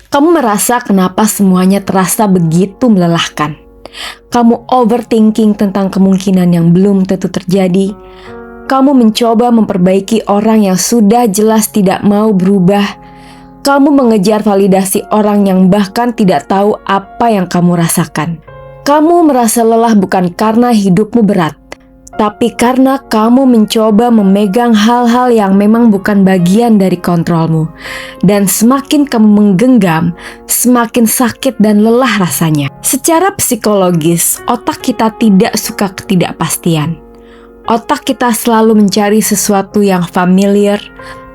Kamu merasa kenapa semuanya terasa begitu melelahkan. Kamu overthinking tentang kemungkinan yang belum tentu terjadi. Kamu mencoba memperbaiki orang yang sudah jelas tidak mau berubah. Kamu mengejar validasi orang yang bahkan tidak tahu apa yang kamu rasakan. Kamu merasa lelah bukan karena hidupmu berat, tapi karena kamu mencoba memegang hal-hal yang memang bukan bagian dari kontrolmu. Dan semakin kamu menggenggam, semakin sakit dan lelah rasanya. Secara psikologis, otak kita tidak suka ketidakpastian. Otak kita selalu mencari sesuatu yang familiar,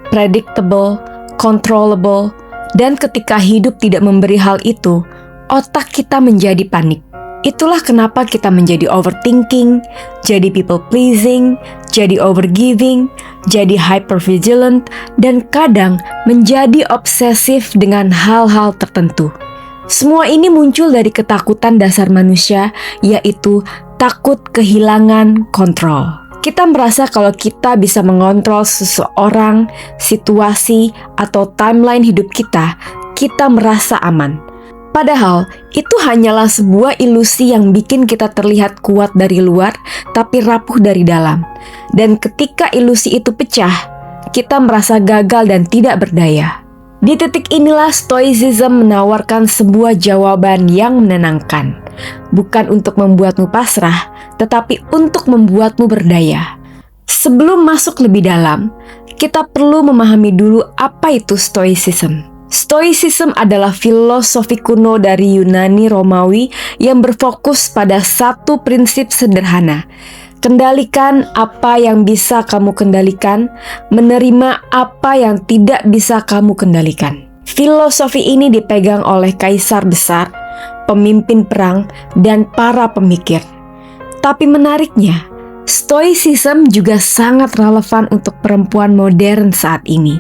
predictable, controllable, dan ketika hidup tidak memberi hal itu, otak kita menjadi panik. Itulah kenapa kita menjadi overthinking, jadi people pleasing, jadi overgiving, jadi hypervigilant, dan kadang menjadi obsesif dengan hal-hal tertentu. Semua ini muncul dari ketakutan dasar manusia, yaitu takut kehilangan kontrol. Kita merasa kalau kita bisa mengontrol seseorang, situasi, atau timeline hidup kita, kita merasa aman. Padahal, itu hanyalah sebuah ilusi yang bikin kita terlihat kuat dari luar, tapi rapuh dari dalam. Dan ketika ilusi itu pecah, kita merasa gagal dan tidak berdaya. Di titik inilah Stoicism menawarkan sebuah jawaban yang menenangkan. Bukan untuk membuatmu pasrah, tetapi untuk membuatmu berdaya. Sebelum masuk lebih dalam, kita perlu memahami dulu apa itu Stoicism. Stoicism adalah filosofi kuno dari Yunani Romawi yang berfokus pada satu prinsip sederhana. Kendalikan apa yang bisa kamu kendalikan, menerima apa yang tidak bisa kamu kendalikan. Filosofi ini dipegang oleh kaisar besar, pemimpin perang, dan para pemikir. Tapi menariknya, Stoicism juga sangat relevan untuk perempuan modern saat ini,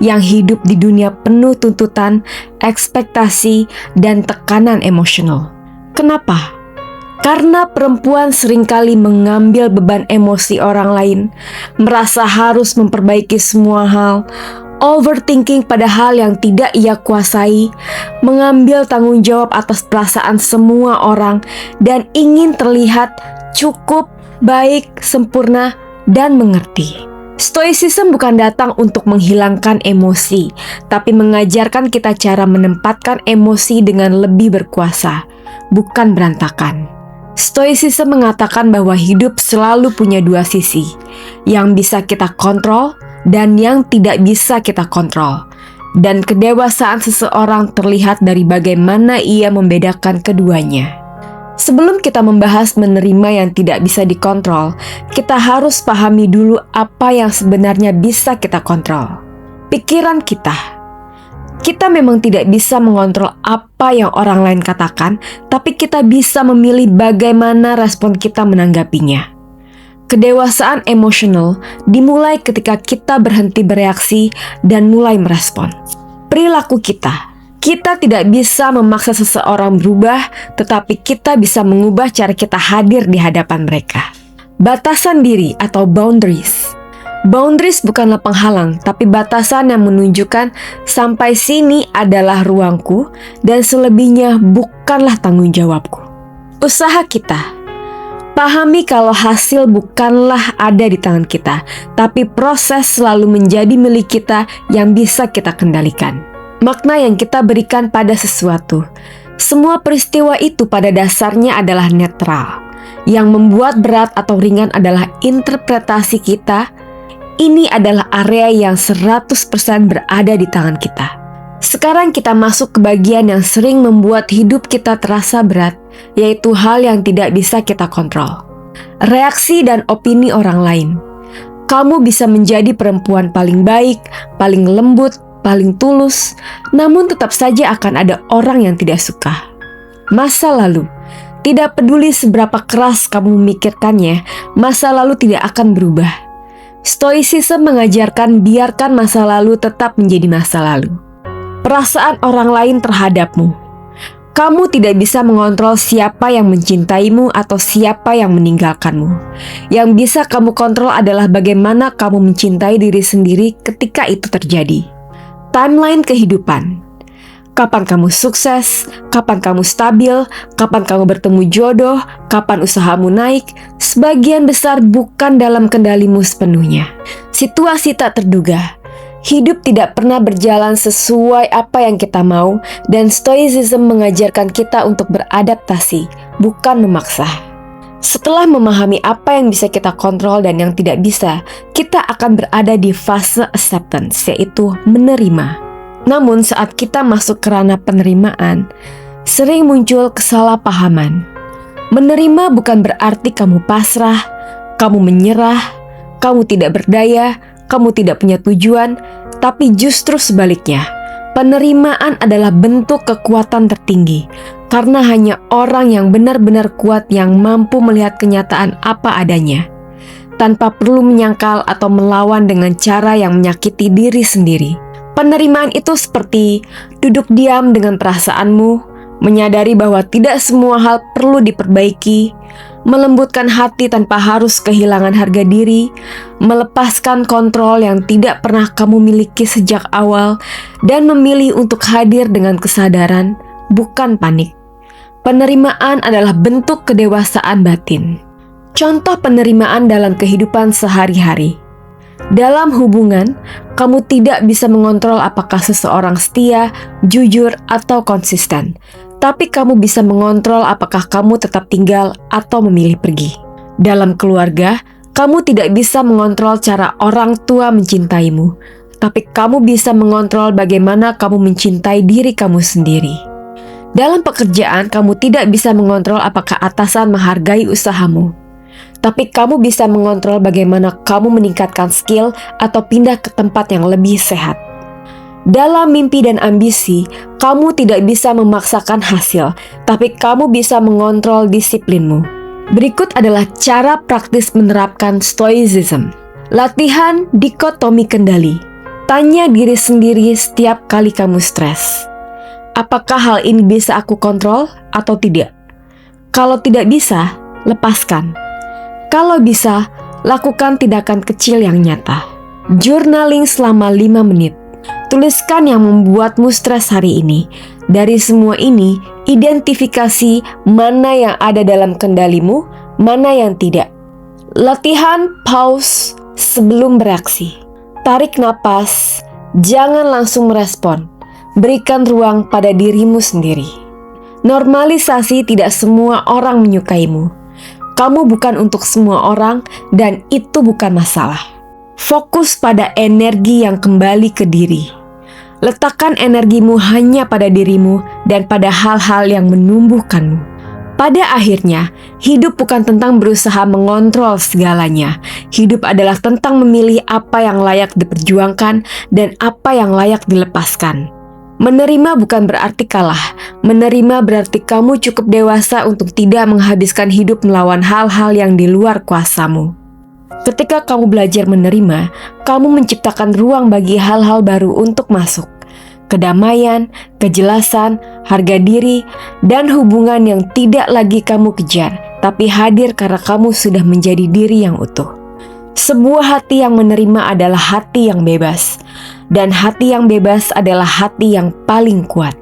yang hidup di dunia penuh tuntutan, ekspektasi, dan tekanan emosional. Kenapa? Karena perempuan seringkali mengambil beban emosi orang lain, merasa harus memperbaiki semua hal, overthinking pada hal yang tidak ia kuasai, mengambil tanggung jawab atas perasaan semua orang, dan ingin terlihat cukup, baik, sempurna, dan mengerti. Stoicism bukan datang untuk menghilangkan emosi, tapi mengajarkan kita cara menempatkan emosi dengan lebih berkuasa, bukan berantakan. Stoicism mengatakan bahwa hidup selalu punya dua sisi, yang bisa kita kontrol dan yang tidak bisa kita kontrol. Dan kedewasaan seseorang terlihat dari bagaimana ia membedakan keduanya. Sebelum kita membahas menerima yang tidak bisa dikontrol, kita harus pahami dulu apa yang sebenarnya bisa kita kontrol. Pikiran kita. Kita memang tidak bisa mengontrol apa yang orang lain katakan, tapi kita bisa memilih bagaimana respon kita menanggapinya. Kedewasaan emosional dimulai ketika kita berhenti bereaksi dan mulai merespon. Perilaku kita. Kita tidak bisa memaksa seseorang berubah, tetapi kita bisa mengubah cara kita hadir di hadapan mereka. Batasan diri atau boundaries. Boundaries bukanlah penghalang, tapi batasan yang menunjukkan sampai sini adalah ruangku dan selebihnya bukanlah tanggung jawabku. Usaha kita. Pahami kalau hasil bukanlah ada di tangan kita, tapi proses selalu menjadi milik kita yang bisa kita kendalikan. Makna yang kita berikan pada sesuatu. Semua peristiwa itu pada dasarnya adalah netral. Yang membuat berat atau ringan adalah interpretasi kita. Ini adalah area yang 100% berada di tangan kita. Sekarang kita masuk ke bagian yang sering membuat hidup kita terasa berat, yaitu hal yang tidak bisa kita kontrol. Reaksi dan opini orang lain. Kamu bisa menjadi perempuan paling baik, paling lembut, paling tulus, namun tetap saja akan ada orang yang tidak suka. Masa lalu. Tidak peduli seberapa keras kamu memikirkannya, masa lalu tidak akan berubah. Stoicism mengajarkan biarkan masa lalu tetap menjadi masa lalu. Perasaan orang lain terhadapmu. Kamu tidak bisa mengontrol siapa yang mencintaimu atau siapa yang meninggalkanmu. Yang bisa kamu kontrol adalah bagaimana kamu mencintai diri sendiri ketika itu terjadi. Timeline kehidupan. Kapan kamu sukses, kapan kamu stabil, kapan kamu bertemu jodoh, kapan usahamu naik, sebagian besar bukan dalam kendalimu sepenuhnya. Situasi tak terduga. Hidup tidak pernah berjalan sesuai apa yang kita mau, dan Stoicism mengajarkan kita untuk beradaptasi, bukan memaksa. Setelah memahami apa yang bisa kita kontrol dan yang tidak bisa, kita akan berada di fase acceptance, yaitu menerima. Namun saat kita masuk ke ranah penerimaan, sering muncul kesalahpahaman. Menerima bukan berarti kamu pasrah, kamu menyerah, kamu tidak berdaya, kamu tidak punya tujuan, tapi justru sebaliknya. Penerimaan adalah bentuk kekuatan tertinggi, karena hanya orang yang benar-benar kuat yang mampu melihat kenyataan apa adanya, tanpa perlu menyangkal atau melawan dengan cara yang menyakiti diri sendiri. Penerimaan itu seperti duduk diam dengan perasaanmu, menyadari bahwa tidak semua hal perlu diperbaiki, melembutkan hati tanpa harus kehilangan harga diri, melepaskan kontrol yang tidak pernah kamu miliki sejak awal, dan memilih untuk hadir dengan kesadaran, bukan panik. Penerimaan adalah bentuk kedewasaan batin. Contoh penerimaan dalam kehidupan sehari-hari. Dalam hubungan, kamu tidak bisa mengontrol apakah seseorang setia, jujur, atau konsisten. Tapi kamu bisa mengontrol apakah kamu tetap tinggal atau memilih pergi. Dalam keluarga, kamu tidak bisa mengontrol cara orang tua mencintaimu. Tapi kamu bisa mengontrol bagaimana kamu mencintai diri kamu sendiri. Dalam pekerjaan, kamu tidak bisa mengontrol apakah atasan menghargai usahamu. Tapi kamu bisa mengontrol bagaimana kamu meningkatkan skill atau pindah ke tempat yang lebih sehat. Dalam mimpi dan ambisi, kamu tidak bisa memaksakan hasil, tapi kamu bisa mengontrol disiplinmu. Berikut adalah cara praktis menerapkan Stoicism. Latihan dikotomi kendali. Tanya diri sendiri setiap kali kamu stres. Apakah hal ini bisa aku kontrol atau tidak? Kalau tidak bisa, lepaskan. Kalau bisa, lakukan tindakan kecil yang nyata. Journaling selama 5 menit. Tuliskan yang membuatmu stres hari ini. Dari semua ini, identifikasi mana yang ada dalam kendalimu, mana yang tidak. Latihan pause sebelum bereaksi. Tarik napas, jangan langsung merespon. Berikan ruang pada dirimu sendiri. Normalisasi tidak semua orang menyukaimu. Kamu bukan untuk semua orang, dan itu bukan masalah. Fokus pada energi yang kembali ke diri. Letakkan energimu hanya pada dirimu dan pada hal-hal yang menumbuhkanmu. Pada akhirnya, hidup bukan tentang berusaha mengontrol segalanya. Hidup adalah tentang memilih apa yang layak diperjuangkan dan apa yang layak dilepaskan. Menerima bukan berarti kalah. Menerima berarti kamu cukup dewasa untuk tidak menghabiskan hidup melawan hal-hal yang di luar kuasamu. Ketika kamu belajar menerima, kamu menciptakan ruang bagi hal-hal baru untuk masuk. Kedamaian, kejelasan, harga diri, dan hubungan yang tidak lagi kamu kejar, tapi hadir karena kamu sudah menjadi diri yang utuh. Sebuah hati yang menerima adalah hati yang bebas, dan hati yang bebas adalah hati yang paling kuat.